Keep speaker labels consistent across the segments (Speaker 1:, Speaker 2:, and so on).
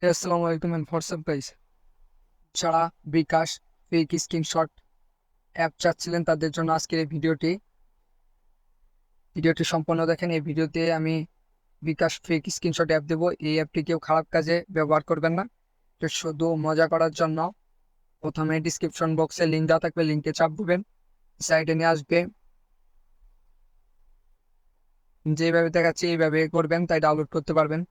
Speaker 1: আসসালামু আলাইকুম and WhatsApp guys. যারা বিকাশ ফেক স্ক্রিনশট অ্যাপ চাচ্ছিলেন তাদের জন্য আজকের এই ভিডিওটি সম্পূর্ণ দেখেন। এই ভিডিওতে আমি বিকাশ ফেক স্ক্রিনশট অ্যাপ দেবো। এই অ্যাপটি কেউ খারাপ কাজে ব্যবহার করবেন না, এটা শুধু মজা করার জন্য। প্রথমে ডিসক্রিপশন বক্সে লিঙ্ক দেওয়া থাকবে, লিঙ্কে চাপ দিবেন, সাইটে নিয়ে আসবে। যেভাবে দেখাচ্ছি এইভাবে করবেন, তাই ডাউনলোড করতে পারবেন।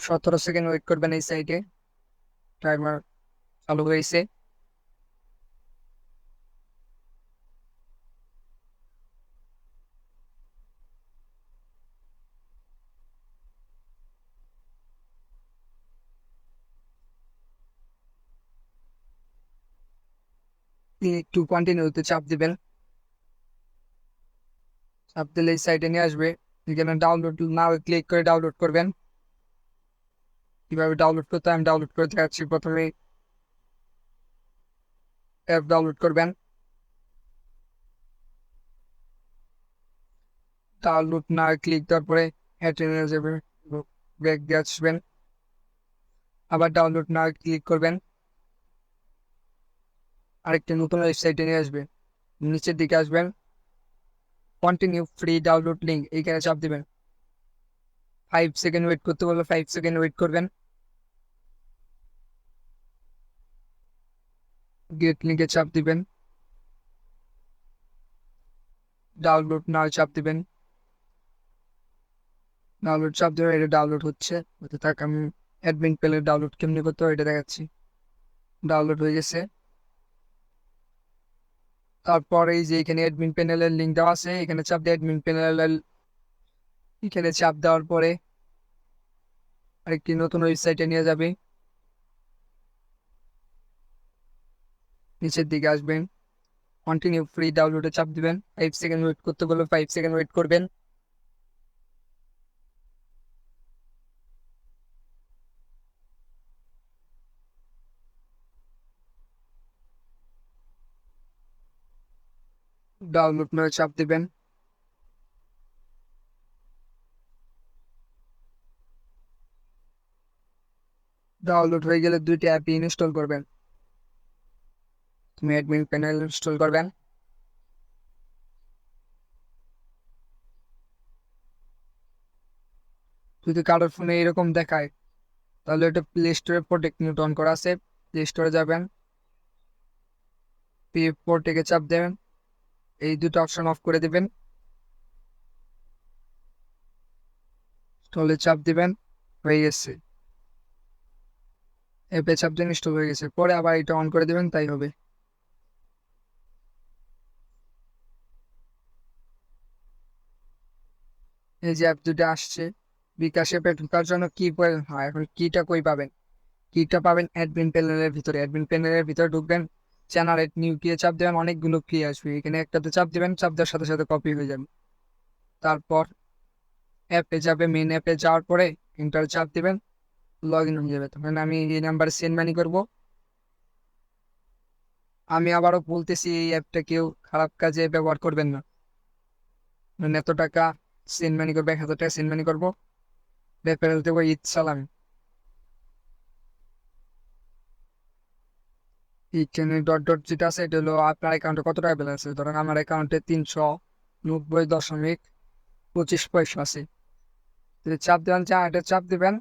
Speaker 1: 17 সেকেন্ড ওয়েট করবেন। এই সাইটে টাইমার চালু হয়েছে। একটু কন্টিনিউতে চাপ দিবেন, চাপ দিলে এই সাইটে নিয়ে আসবে। এখানে ডাউনলোড নাও ক্লিক করে ডাউনলোড করবেন। কিভাবে ডাউনলোড করতে আমি ডাউনলোড করে দেখাচ্ছি। প্রথমে অ্যাপ ডাউনলোড করবেন, ডাউনলোড না ক্লিক দেওয়ার পরে হেঁটে নিয়ে যাবে, ব্যাক দিয়ে আসবেন, আবার ডাউনলোড না ক্লিক করবেন, আরেকটি নতুন ওয়েবসাইটে নিয়ে আসবে। নিচের দিকে আসবেন, কন্টিনিউ ফ্রি ডাউনলোড লিঙ্ক, এইখানে চাপ দিবেন। 5 সেকেন্ড ওয়েট করতে বলবে, 5 সেকেন্ড ওয়েট করবেন। গেট লিঙ্কে চাপ দিবেন, ডাউনলোড না চাপ দিবেন, ডাউনলোড চাপ দেবেন। এটা ডাউনলোড হচ্ছে, থাক। আমি অ্যাডমিন প্যানেল ডাউনলোড কেমনি করতে হয় এটা দেখাচ্ছি। ডাউনলোড হয়ে গেছে। তারপর এই যে এখানে অ্যাডমিন প্যানেলের লিঙ্ক দেওয়া আছে, এখানে চাপ দিয়ে অ্যাডমিন প্যানেলের এখানে চাপ দেওয়ার পরে আরেকটি নতুন ওয়েবসাইটে নিয়ে যাবে। নিচের দিকে আসবেন, কন্টিনিউ ফ্রি ডাউনলোডে চাপ দিবেন। 5 সেকেন্ড ওয়েট করতে বলবে, 5 সেকেন্ড ওয়েট করবেন। ডাউনলোড নয় চাপ দিবেন। ডাউনলোড হয়ে গেলে দুইটি অ্যাপ ইনস্টল করবেন। তুমি অ্যাডমিন প্যানেল ইনস্টল করবেন। যদি কারোর ফোনে এরকম দেখায় তাহলে এটা প্লে স্টোরে প্রোটেক্ট নিউট অন করা আছে। প্লে স্টোরে যাবেন, প্রোটেক্টে চাপ দেবেন, এই দুটো অপশন অফ করে দিবেন, ইনস্টলে চাপ দিবেন। হয়ে গেছে, অ্যাপে চাপ দিন, ইনস্টল হয়ে গেছে। পরে আবার এটা অন করে দিবেন, তাই হবে। এই যে অ্যাপ দুটো আসছে। বিকাশ অ্যাপে ঢোকার জন্য কি প্রয়োজন হয়, এখন কিটা কই পাবেন? কিটা পাবেন অ্যাডমিন প্যানেলের ভিতরে। অ্যাডমিন প্যানেলের ভিতরে ঢুকবেন, জেনারেট নিউ কি চাপ দেবেন, অনেকগুলো কি আসবে। এখানে একটাতে চাপ দিবেন, চাপ দেওয়ার সাথে সাথে কপি হয়ে যাবে। তারপর অ্যাপে যাবে, মেন অ্যাপে যাওয়ার পরে এন্টার চাপ দিবেন, লগ ইন হয়ে যাবে। তখন আমি এই নাম্বারে সেন্ড মানি করবো। আমি আবারও বলতেছি, এই অ্যাপটা কেউ খারাপ কাজে ব্যবহার করবেন না। এত টাকা সেন্ড মানি করবো, 1,000 টাকা সেন্ড মানি করবো, রেফারেল দেবো ঈদ সালাম। এইখানে ডট ডট যেটা আছে এটা হলো আপনার অ্যাকাউন্টে কত টাকা ব্যালেন্স আছে। ধরেন আমার অ্যাকাউন্টে 390.25 পয়সা আছে। চাপ দেবেন, এটা চাপ দিবেন।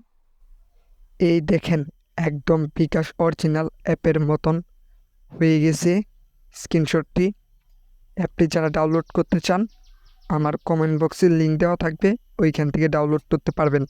Speaker 1: এই দেখেন, একদম বিকাশ অরিজিনাল অ্যাপের মতন হয়ে গেছে স্ক্রিনশটটি। অ্যাপটি যারা ডাউনলোড করতে চান, আমার কমেন্ট বক্সে লিঙ্ক দেওয়া থাকবে, ওইখান থেকে ডাউনলোড করতে পারবেন।